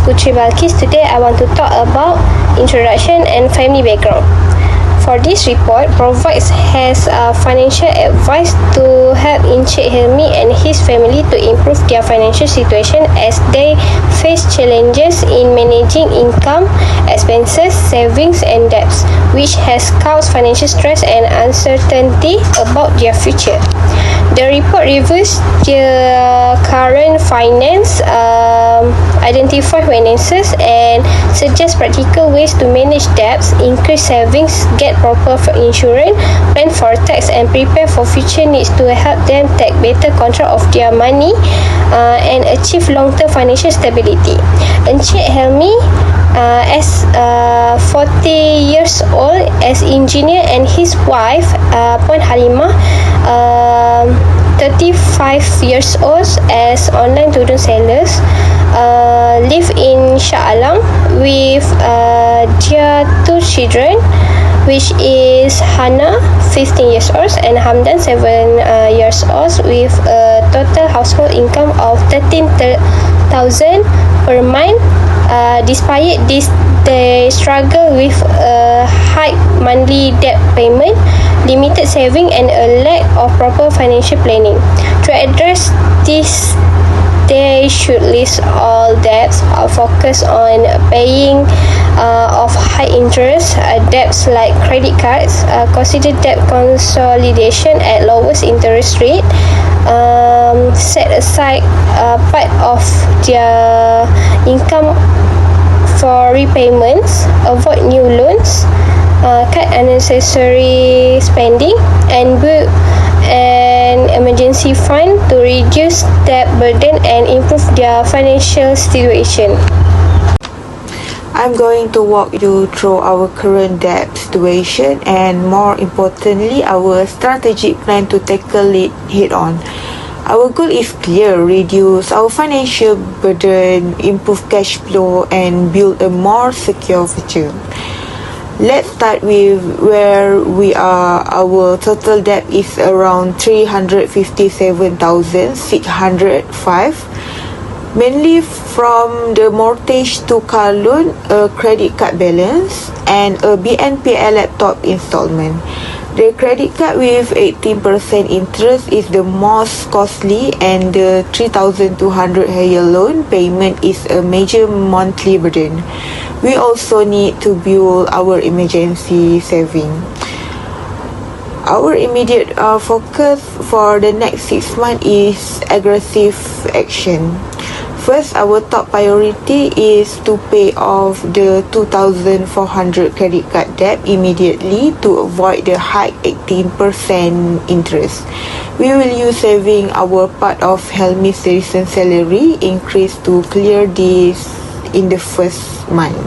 Putri Balqis. Today I want to talk about introduction and family background. For this report, provides has financial advice to help Encik Helmi and his family to improve their financial situation as they face challenges in managing income, expenses, savings and debts, which has caused financial stress and uncertainty about their future. The report reviews the current finance, identify finances and suggest practical ways to manage debts, increase savings, get proper insurance, plan for tax and prepare for future needs to help them take better control of their money and achieve long-term financial stability. Encik Helmi as 40 years old as engineer and his wife Puan Halimah 35 years old as online tudung sellers live in Shah Alam with their two children, which is Hana 15 years old and Hamdan 7 years old, with a total household income of 13,000 per month. Despite this, they struggle with a high monthly debt payment, limited saving and a lack of proper financial planning. To address this, they should list all debts, focus on paying of high interest debts like credit cards, consider debt consolidation at lowest interest rate, set aside part of their income for repayments, avoid new loans, cut unnecessary spending and build an emergency fund to reduce debt burden and improve their financial situation. I'm going to walk you through our current debt situation and, more importantly, our strategic plan to tackle it head on. Our goal is clear: reduce our financial burden, improve cash flow and build a more secure future. Let's start with where we are. Our total debt is around 357,605, mainly from the mortgage to car loan, a credit card balance and a BNPL laptop installment. The credit card with 18% interest is the most costly, and the 3,200 hair loan payment is a major monthly burden. We also need to build our emergency saving. Our immediate focus for the next 6 months is aggressive action. First, our top priority is to pay off the 2,400 credit card debt immediately to avoid the high 18% interest. We will use saving our part of Helmi's recent salary increase to clear this in the first month.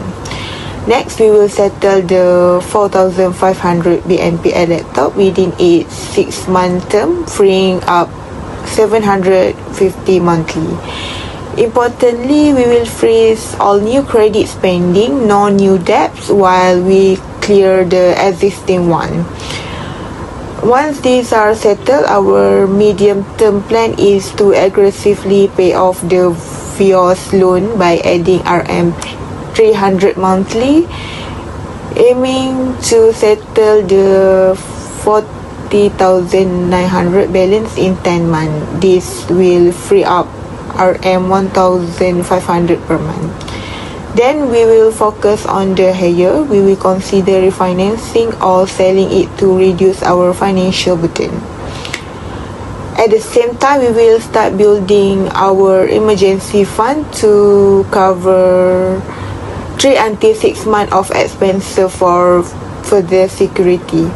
Next, we will settle the 4,500 BNPL laptop within its 6-month term, freeing up 750 monthly. Importantly, we will freeze all new credit spending, no new debts, while we clear the existing one. Once these are settled, our medium-term plan is to aggressively pay off the VIOS loan by adding RM300 monthly, aiming to settle the 40,900 balance in 10 months. This will free up RM1,500 per month. Then we will focus on the hair. We will consider refinancing or selling it to reduce our financial burden. At the same time, we will start building our emergency fund to cover 3 until 6 months of expenses for further security.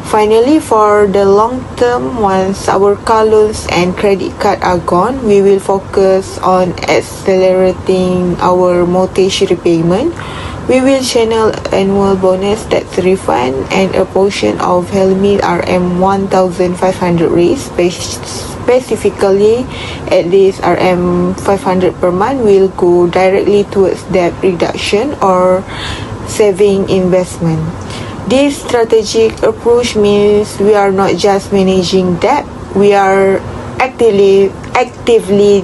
Finally, for the long term, once our car loans and credit card are gone, we will focus on accelerating our mortgage repayment. We will channel annual bonus tax refund and a portion of Helmi RM1,500 raise, specifically at least RM500 per month, will go directly towards debt reduction or saving investment. This strategic approach means we are not just managing debt, we are actively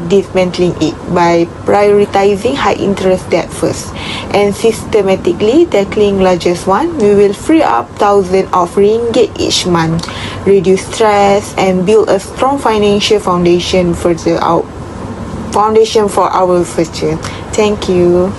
dismantling it by prioritizing high interest debt first. And systematically tackling largest one, we will free up thousands of ringgit each month, reduce stress, and build a strong financial foundation for our future. Thank you.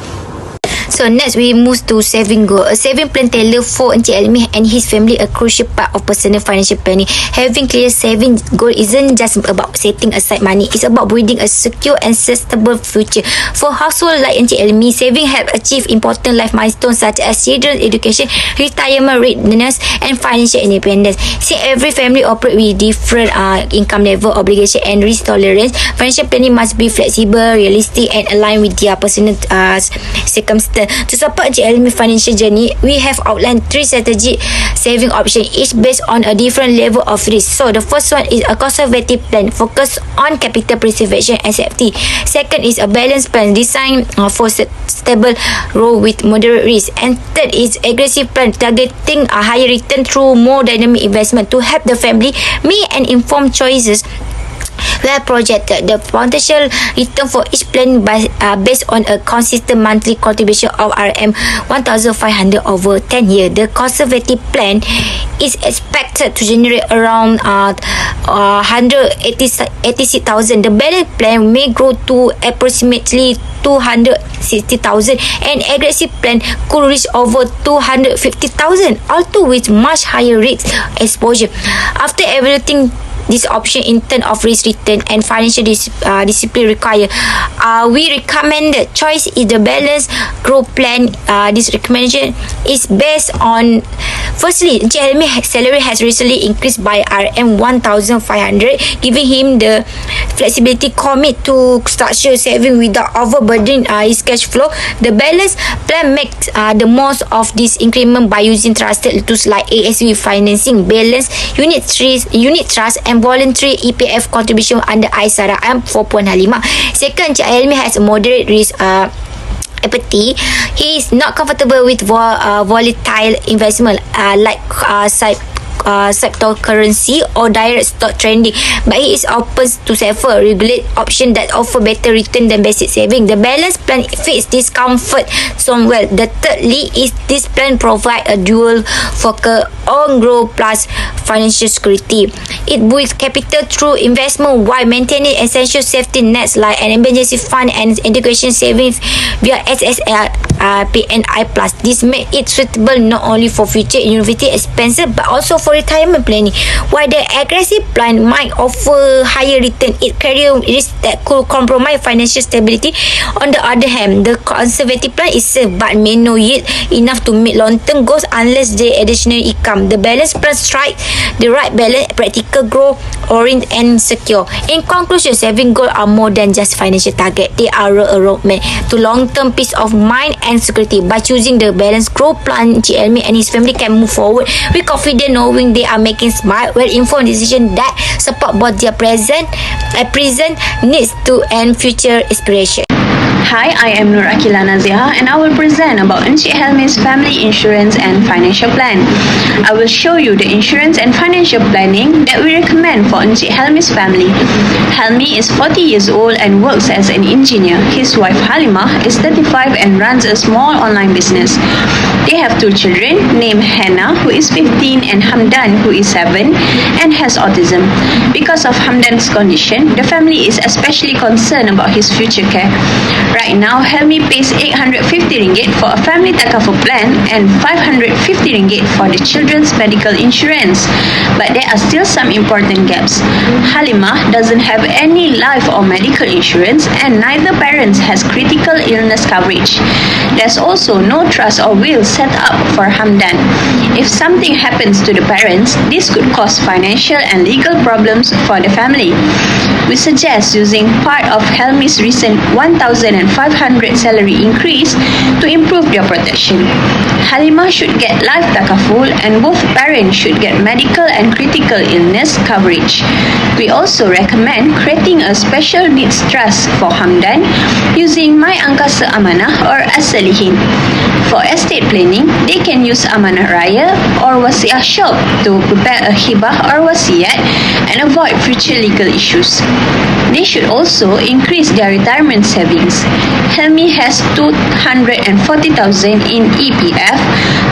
So next we move to saving goal. A saving plan tailored for Encik Helmi and his family, a crucial part of personal financial planning. Having clear saving goal isn't just about setting aside money. It's about building a secure and sustainable future. For household like Encik Helmi, saving help achieve important life milestones such as children's education, retirement readiness, and financial independence. Since every family operate with different income level, obligation, and risk tolerance, financial planning must be flexible, realistic, and aligned with their personal circumstances. To support Encik Helmi financial journey, we have outlined 3 strategic saving options, each based on a different level of risk. So the first one is a conservative plan, focus on capital preservation and safety. Second is a balanced plan, designed for stable growth with moderate risk. And third is aggressive plan, targeting a higher return through more dynamic investment to help the family make and informed choices. Well projected. The potential return for each plan based on a consistent monthly contribution of RM1,500 over 10 years. The conservative plan is expected to generate around 186,000. The balanced plan may grow to approximately 260,000, and aggressive plan could reach over 250,000, although with much higher risk exposure. After evaluating this option in terms of risk return and financial discipline required, we recommend the choice is the balanced growth plan. This recommendation is based on, firstly, Encik Helmi's salary has recently increased by RM1,500, giving him the flexibility commit to structure saving without overburdening his cash flow. The balanced plan makes the most of this increment by using trusted tools like ASV financing, balance, unit trust, and voluntary EPF contribution under AISYAH 4.5. Second, Encik Helmi has a moderate risk appetite. He is not comfortable with volatile investment like cryptocurrency or direct stock trading, but he is open to safer, regulate options that offer better return than basic saving. The balanced plan fits this comfort zone well. The thirdly is this plan provide a dual focus on growth plus financial security. It builds capital through investment while maintaining essential safety nets like an emergency fund and education savings via SSL PNI Plus. This makes it suitable not only for future university expenses but also for retirement planning. While the aggressive plan might offer higher return, it carries risks that could compromise financial stability. On the other hand, the conservative plan is safe but may not yield enough to meet long-term goals unless there additional income. The balanced plan strikes the right balance, practical, growth oriented, and secure. In conclusion, saving goals are more than just financial target. They are a roadmap to long-term peace of mind and security. By choosing the balanced growth plan, Encik Helmi and his family can move forward with confidence, knowing they are making smart, well-informed decisions that support both their present needs to and future aspiration. Hi, I am NAZIHAH and I will present about Encik Helmi's family insurance and financial plan. I will show you the insurance and financial planning that we recommend for Encik Helmi's family. Helmi is 40 years old and works as an engineer. His wife Halimah is 35 and runs a small online business. They have 2 children named Hannah, who is 15, and Hamdan, who is 7 and has autism. Because of Hamdan's condition, the family is especially concerned about his future care. Right now, Helmi pays RM850 for a family takaful plan and RM550 for the children's medical insurance. But there are still some important gaps. Halimah doesn't have any life or medical insurance, and neither parents has critical illness coverage. There's also no trust or will set up for Hamdan. If something happens to the parents, this could cause financial and legal problems for the family. We suggest using part of Helmi's recent RM1,500 salary increase to improve their protection. Halimah should get life takaful and both parents should get medical and critical illness coverage. We also recommend creating a special needs trust for Hamdan using My Angkasa Amanah or Asalihin. For estate planning, they can use Amanah Raya or Wasiat Shop to prepare a hibah or wasiat and avoid future legal issues. They should also increase their retirement savings. Helmi has 240,000 in EPF,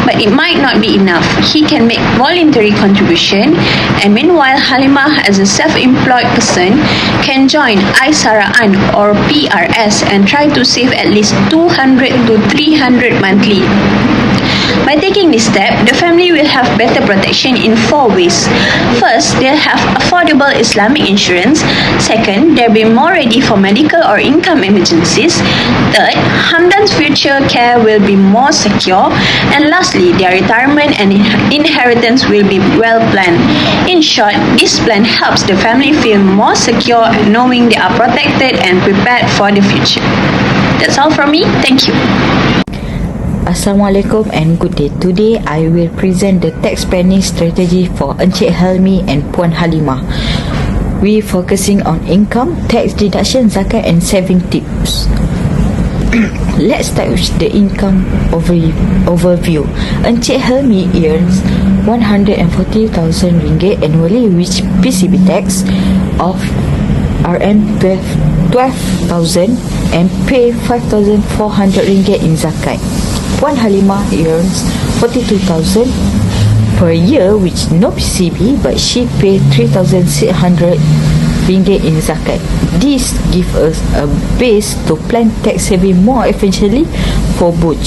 but it might not be enough. He can make voluntary contribution, and meanwhile Halimah, as a self-employed person, can join AISYAH or PRS and try to save at least 200 to 300 monthly. By taking this step, the family will have better protection in 4 ways. First, they'll have affordable Islamic insurance. Second, they'll be more ready for medical or income emergencies. Third, Hamdan's future care will be more secure. And lastly, their retirement and inheritance will be well planned. In short, this plan helps the family feel more secure, knowing they are protected and prepared for the future. That's all from me. Thank you. Assalamualaikum and good day. Today I will present the tax planning strategy for Encik Helmi and Puan Halimah. We focusing on income, tax deduction, zakat and saving tips. Let's start with the income overview. Encik Helmi earns RM140,000 annually, which PCB tax of RM12,000 and pay RM5,400 in zakat. Puan Halimah earns 42,000 per year, which no PCB, but she pay 3,600 ringgit in zakat. This gives us a base to plan tax saving more efficiently for both.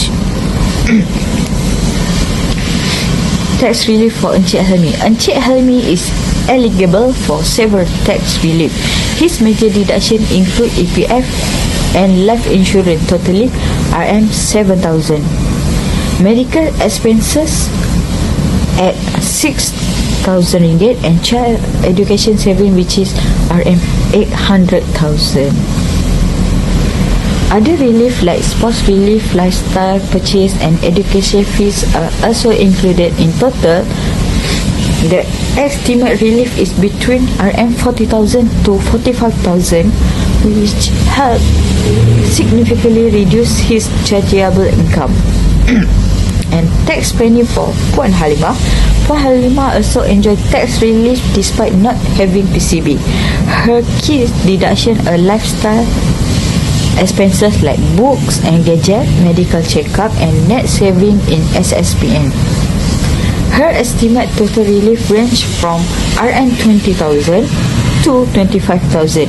Tax relief for Encik Helmi. Encik Helmi is eligible for several tax relief. His major deduction include EPF and life insurance, totally RM7,000. Medical expenses at 6,000 ringgit and child education saving, which is RM800,000. Other relief like sports relief, lifestyle purchase and education fees are also included. In total, the estimate relief is between RM40,000 to 45,000, which help significantly reduce his chargeable income. And tax planning for Puan Halimah. Puan Halimah also enjoy tax relief despite not having PCB. Her key deduction are lifestyle expenses like books and gadget, medical checkup and net saving in SSPN. Her estimate total relief range from RM20,000 to 25,000.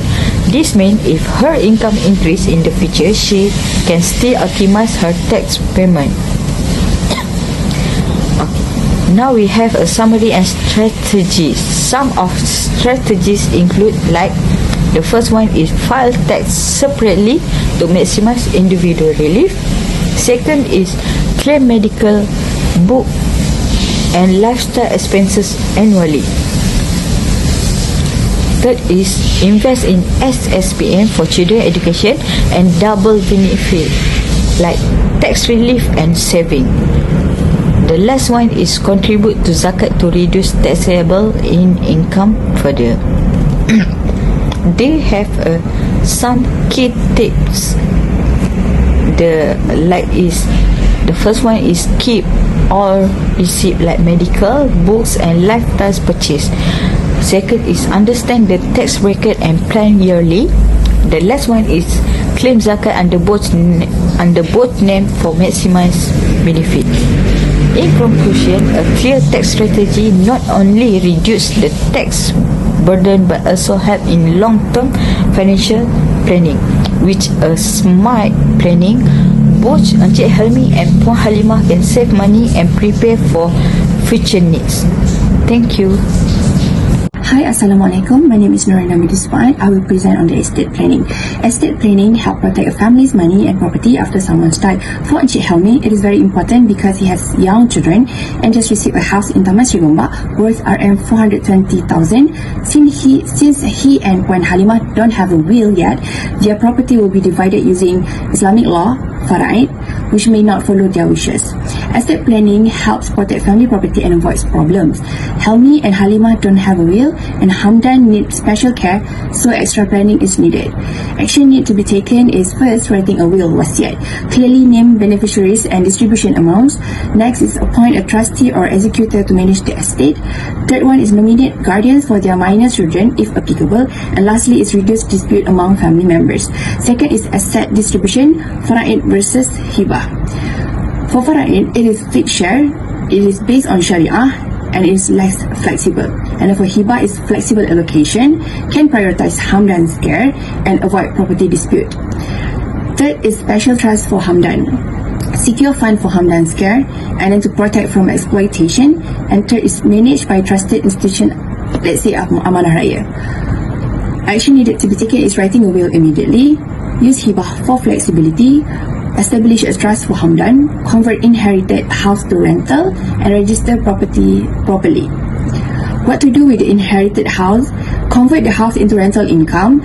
This means if her income increase in the future, she can still optimize her tax payment. Now we have a summary and strategies. Some of strategies include like the first one is file tax separately to maximize individual relief. Second is claim medical, book and lifestyle expenses annually. Third is invest in SSPN for children education and double benefit like tax relief and saving. The last one is contribute to zakat to reduce taxable in income further. They have some key tips. The first one is keep all receipt like medical, books and lifestyle purchase. Second is understand the tax bracket and plan yearly. The last one is claim zakat under both name for maximize benefit. In conclusion, a clear tax strategy not only reduce the tax burden but also help in long-term financial planning. With a smart planning, both Encik Helmi and Puan Halimah can save money and prepare for future needs. Thank you. Hi, Assalamualaikum. My name is NORAINNA. I will present on the estate planning. Estate planning help protect a family's money and property after someone's died. For Encik Helmi, it is very important because he has young children and just received a house in Taman Sri Gombak worth RM420,000. Since he and Puan Halimah don't have a will yet, their property will be divided using Islamic law, faraid, which may not follow their wishes. Estate planning helps protect family property and avoids problems. Helmi and Halimah don't have a will, and Hamdan needs special care, so extra planning is needed. Action need to be taken is first writing a will wasiat, clearly name beneficiaries and distribution amounts. Next is appoint a trustee or executor to manage the estate. Third one is nominate guardians for their minor children if applicable, and lastly is reduce dispute among family members. Second is asset distribution, fara'id versus hibah. For fara'id, it is fixed share, it is based on Sharia, and it is less flexible. And for hibah is flexible allocation, can prioritize Hamdan's care and avoid property dispute. Third is special trust for Hamdan, secure fund for Hamdan's care, and then to protect from exploitation. And third is managed by trusted institution, let's say Amanah Raya. Action needed to be taken is writing a will immediately, use hibah for flexibility, establish a trust for Hamdan, convert inherited house to rental, and register property properly. What to do with the inherited house? Convert the house into rental income.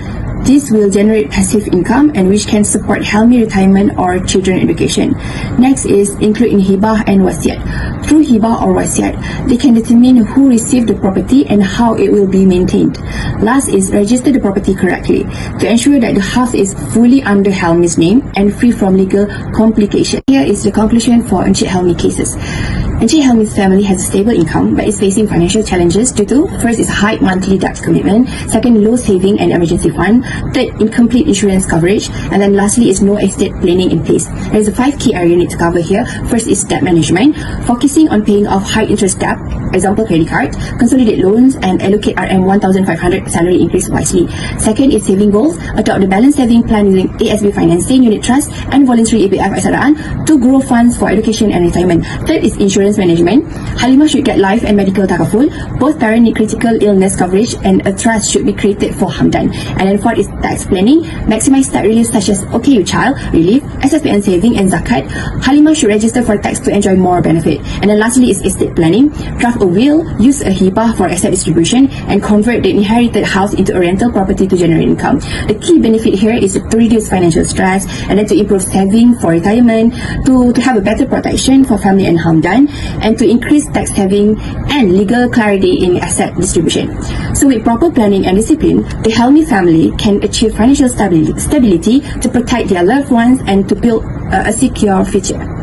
This will generate passive income and which can support healthy retirement or children education. Next is include in hibah and wasiat. Through hibah or wasiat, they can determine who received the property and how it will be maintained. Last is register the property correctly to ensure that the house is fully under Helmi's name and free from legal complication. Here is the conclusion for Encik Helmi cases. Encik Helmi's family has a stable income but is facing financial challenges due to first is high monthly debt commitment, second low saving and emergency fund, third incomplete insurance coverage, and then lastly is no estate planning in place. There is a 5 key area you need to cover here. First is debt management, focusing on paying off high interest debt, example credit card, consolidate loans and allocate RM 1,500 salary increase wisely. Second is saving goals, adopt the balanced saving plan using ASB financing, unit trust and voluntary ABF Aksadaan to grow funds for education and retirement. Third is insurance management. Halimah should get life and medical takaful. Both parents need critical illness coverage and a trust should be created for Hamdan. And then fourth is tax planning. Maximize tax relief such as OKU child relief, SSPN saving and zakat. Halimah should register for tax to enjoy more benefit. And then lastly is estate planning. Draft a will, use a hibah for asset distribution and convert the inherited house into a rental property to generate income. The key benefit here is to reduce financial stress and then to improve saving for retirement, to have a better protection for family and Hamdan, and to increase tax saving and legal clarity in asset distribution. So with proper planning and discipline, the Helmi family can achieve financial stability to protect their loved ones and to build a secure future.